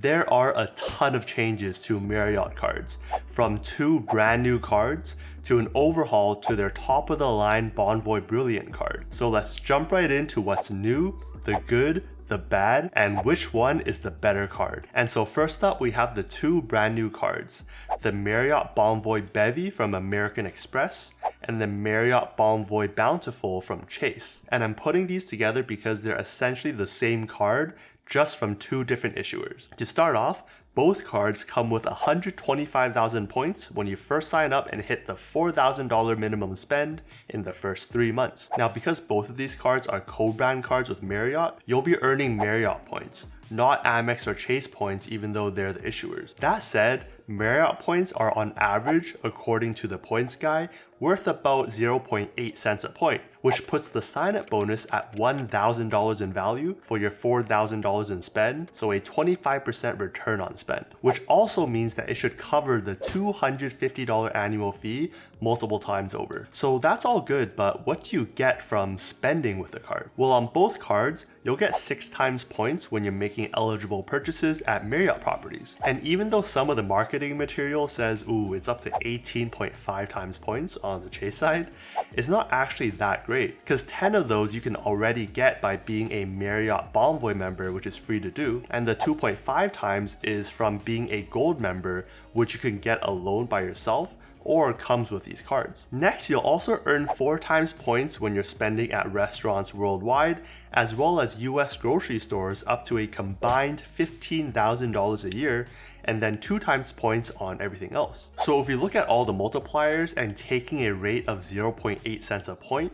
There are a ton of changes to Marriott cards, from 2 brand new cards to an overhaul to their top of the line Bonvoy Brilliant card. So let's jump right into what's new, the good, the bad, and which one is the better card. And so first up, we have the 2 brand new cards, the Marriott Bonvoy Bevy from American Express and the Marriott Bonvoy Bountiful from Chase. And I'm putting these together because they're essentially the same card, just from 2 different issuers. To start off, both cards come with 125,000 points when you first sign up and hit the $4,000 minimum spend in the first 3 months. Now, because both of these cards are co-brand cards with Marriott, you'll be earning Marriott points, not Amex or Chase points, even though they're the issuers. That said, Marriott points are on average, according to the points guy, worth about 0.8 cents a point, which puts the sign-up bonus at $1,000 in value for your $4,000 in spend, so a 25% return on spend, which also means that it should cover the $250 annual fee multiple times over. So that's all good, but what do you get from spending with the card? Well, on both cards, you'll get 6 times points when you're making eligible purchases at Marriott properties. And even though some of the marketing material says, ooh, it's up to 18.5 times points on the Chase side, it's not actually that great, because 10 of those you can already get by being a Marriott Bonvoy member, which is free to do, and the 2.5 times is from being a gold member, which you can get alone by yourself or comes with these cards. Next, you'll also earn 4 times points when you're spending at restaurants worldwide, as well as US grocery stores up to a combined $15,000 a year, and then 2 times points on everything else. So if you look at all the multipliers and taking a rate of 0.8 cents a point,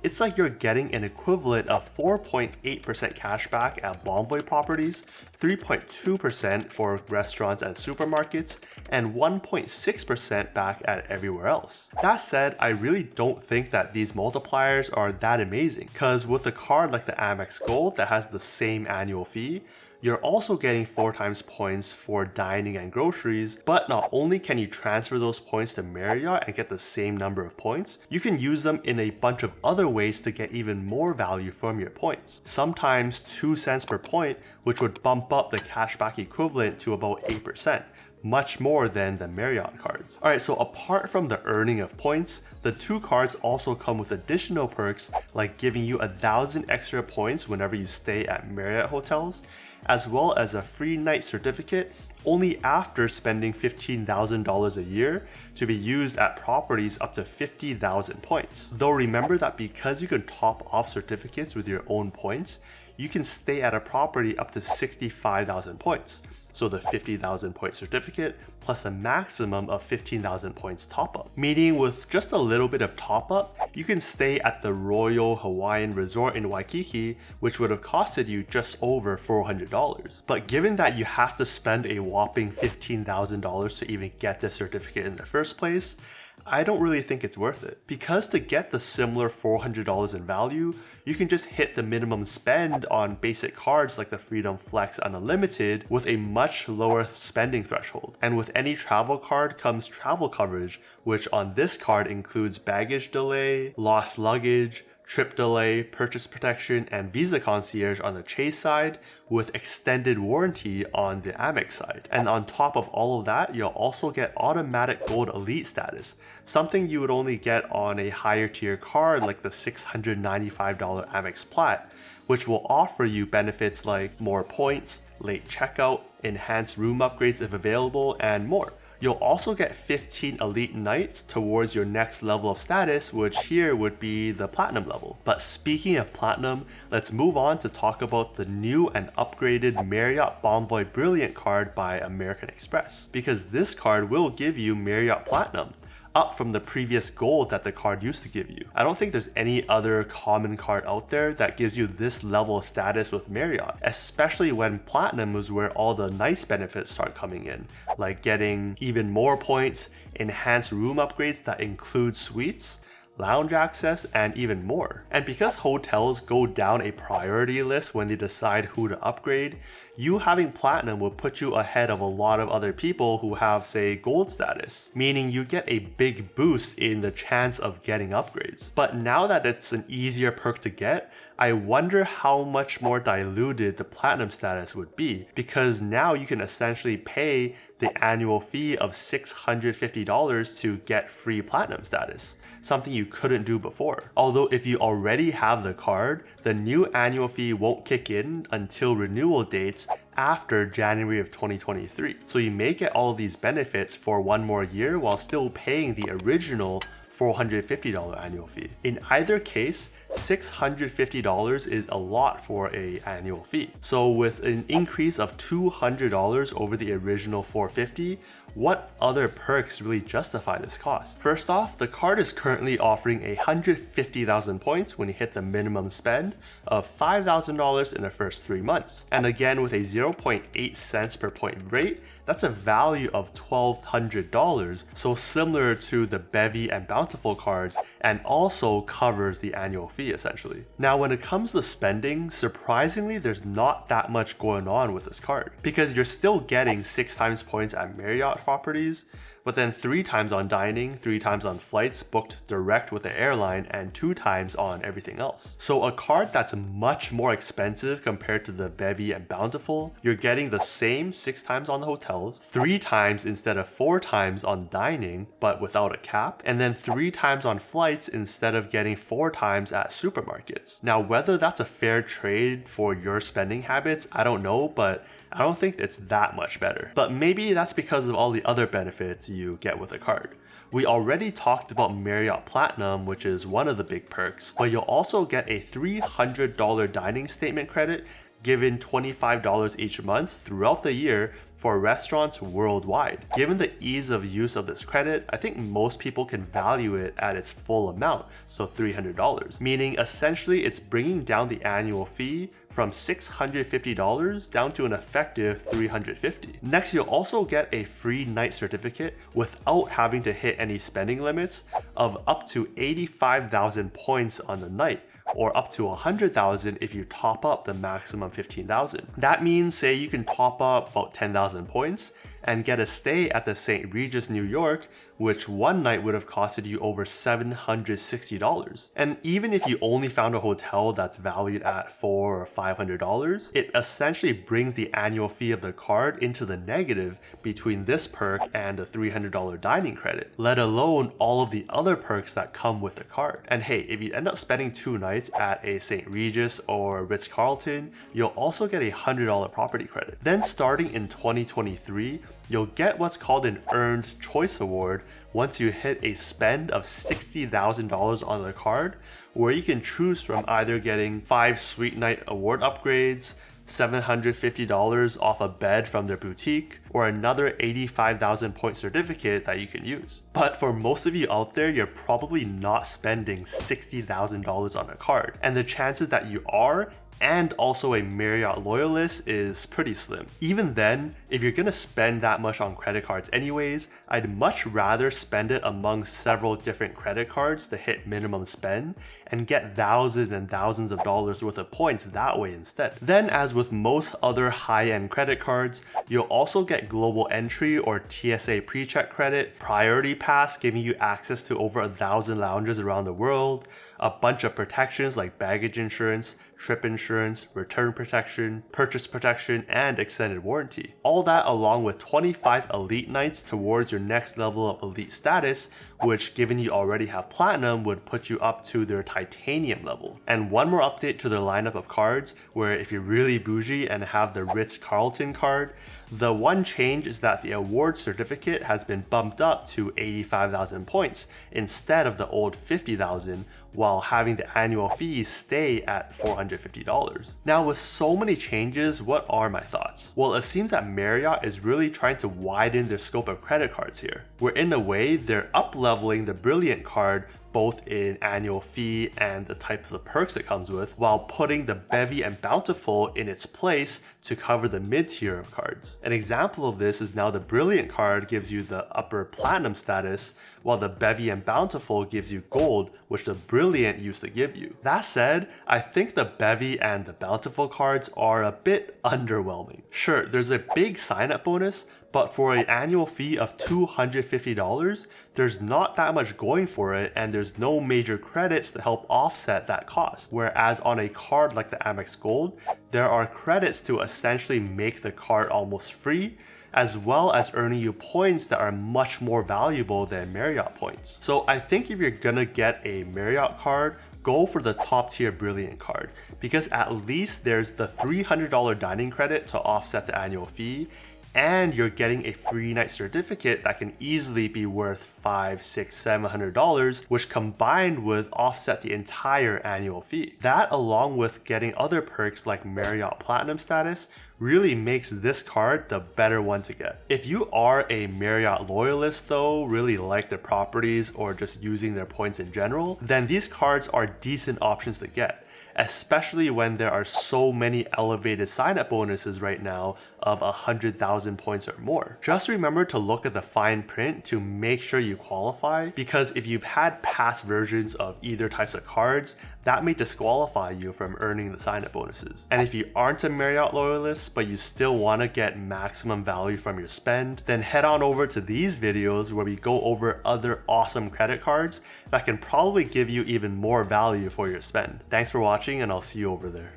it's like you're getting an equivalent of 4.8% cash back at Bonvoy properties, 3.2% for restaurants and supermarkets, and 1.6% back at everywhere else. That said, I really don't think that these multipliers are that amazing, because with a card like the Amex Gold that has the same annual fee, you're also getting 4 times points for dining and groceries, but not only can you transfer those points to Marriott and get the same number of points, you can use them in a bunch of other ways to get even more value from your points. Sometimes 2 cents per point, which would bump up the cashback equivalent to about 8%. Much more than the Marriott cards. Alright, so apart from the earning of points, the 2 cards also come with additional perks like giving you 1,000 extra points whenever you stay at Marriott hotels, as well as a free night certificate only after spending $15,000 a year to be used at properties up to 50,000 points. Though remember that because you can top off certificates with your own points, you can stay at a property up to 65,000 points. So the 50,000 point certificate plus a maximum of 15,000 points top up. Meaning with just a little bit of top up, you can stay at the Royal Hawaiian Resort in Waikiki, which would have costed you just over $400. But given that you have to spend a whopping $15,000 to even get this certificate in the first place, I don't really think it's worth it. Because to get the similar $400 in value, you can just hit the minimum spend on basic cards like the Freedom Flex Unlimited with a much lower spending threshold. And with any travel card comes travel coverage, which on this card includes baggage delay, lost luggage, trip delay, purchase protection, and visa concierge on the Chase side, with extended warranty on the Amex side. And on top of all of that, you'll also get automatic Gold Elite status, something you would only get on a higher tier card like the $695 Amex Plat, which will offer you benefits like more points, late checkout, enhanced room upgrades if available, and more. You'll also get 15 elite nights towards your next level of status, which here would be the platinum level. But speaking of platinum, let's move on to talk about the new and upgraded Marriott Bonvoy Brilliant card by American Express, because this card will give you Marriott Platinum, up from the previous gold that the card used to give you. I don't think there's any other common card out there that gives you this level of status with Marriott, especially when Platinum is where all the nice benefits start coming in, like getting even more points, enhanced room upgrades that include suites, lounge access, and even more. And because hotels go down a priority list when they decide who to upgrade, you having platinum will put you ahead of a lot of other people who have, say, gold status, meaning you get a big boost in the chance of getting upgrades. But now that it's an easier perk to get, I wonder how much more diluted the Platinum status would be, because now you can essentially pay the annual fee of $650 to get free Platinum status, something you couldn't do before. Although if you already have the card, the new annual fee won't kick in until renewal dates after January of 2023. So you may get all of these benefits for one more year while still paying the original $450 annual fee. In either case, $650 is a lot for an annual fee. So with an increase of $200 over the original $450, what other perks really justify this cost? First off, the card is currently offering 150,000 points when you hit the minimum spend of $5,000 in the first 3 months. And again, with a 0.8 cents per point rate, that's a value of $1,200, so similar to the Bevy and Bountiful cards, and also covers the annual fee essentially. Now when it comes to spending, surprisingly there's not that much going on with this card, because you're still getting 6 times points at Marriott properties, but then 3 times on dining, 3 times on flights booked direct with the airline, and 2 times on everything else. So a card that's much more expensive compared to the Bevy and Bountiful, you're getting the same 6 times on the hotels, 3 times instead of 4 times on dining, but without a cap, and then 3 times on flights instead of getting 4 times at supermarkets. Now whether that's a fair trade for your spending habits, I don't know, but I don't think it's that much better. But maybe that's because of all the other benefits you get with a card. We already talked about Marriott Platinum, which is one of the big perks, but you'll also get a $300 dining statement credit given $25 each month throughout the year for restaurants worldwide. Given the ease of use of this credit, I think most people can value it at its full amount, so $300, meaning essentially it's bringing down the annual fee from $650 down to an effective $350. Next, you'll also get a free night certificate without having to hit any spending limits of up to 85,000 points on the night, or up to 100,000 if you top up the maximum 15,000. That means, say you can top up about 10,000 points and get a stay at the St. Regis, New York, which one night would have costed you over $760. And even if you only found a hotel that's valued at $400 or $500, it essentially brings the annual fee of the card into the negative between this perk and a $300 dining credit, let alone all of the other perks that come with the card. And hey, if you end up spending 2 nights at a St. Regis or Ritz-Carlton, you'll also get a $100 property credit. Then starting in 2023, you'll get what's called an Earned Choice Award once you hit a spend of $60,000 on the card, where you can choose from either getting 5 Suite Night Award upgrades, $750 off a bed from their boutique, or another 85,000 point certificate that you can use. But for most of you out there, you're probably not spending $60,000 on a card, and the chances that you are and also a Marriott loyalist is pretty slim. Even then, if you're gonna spend that much on credit cards anyways, I'd much rather spend it among several different credit cards to hit minimum spend and get thousands and thousands of dollars worth of points that way instead. Then, as with most other high-end credit cards, you'll also get global entry or TSA pre-check credit, priority pass giving you access to over 1,000 lounges around the world, a bunch of protections like baggage insurance, trip insurance, return protection, purchase protection, and extended warranty. All that along with 25 elite nights towards your next level of elite status, which given you already have platinum would put you up to their titanium level. And one more update to their lineup of cards, where if you're really bougie and have the Ritz-Carlton card, the one change is that the award certificate has been bumped up to 85,000 points instead of the old 50,000, while having the annual fees stay at $450. Now with so many changes, what are my thoughts? Well, it seems that Marriott is really trying to widen their scope of credit cards here, where in a way they're up-leveling the Brilliant card both in annual fee and the types of perks it comes with, while putting the Bevy and Bountiful in its place to cover the mid-tier of cards. An example of this is now the Brilliant card gives you the upper platinum status, while the Bevy and Bountiful gives you gold, which the Brilliant used to give you. That said, I think the Bevy and the Bountiful cards are a bit underwhelming. Sure, there's a big sign-up bonus, but for an annual fee of $250, there's not that much going for it, and there's there's no major credits to help offset that cost. Whereas on a card like the Amex Gold, there are credits to essentially make the card almost free, as well as earning you points that are much more valuable than Marriott points. So I think if you're gonna get a Marriott card, go for the top tier Brilliant card, because at least there's the $300 dining credit to offset the annual fee, and you're getting a free night certificate that can easily be worth $500, $600, $700, which combined would offset the entire annual fee. That, along with getting other perks like Marriott Platinum status, really makes this card the better one to get. If you are a Marriott loyalist though, really like their properties or just using their points in general, then these cards are decent options to get, especially when there are so many elevated sign-up bonuses right now of 100,000 points or more. Just remember to look at the fine print to make sure you qualify, because if you've had past versions of either types of cards, that may disqualify you from earning the sign-up bonuses. And if you aren't a Marriott loyalist, but you still want to get maximum value from your spend, then head on over to these videos where we go over other awesome credit cards that can probably give you even more value for your spend. Thanks for watching, and I'll see you over there.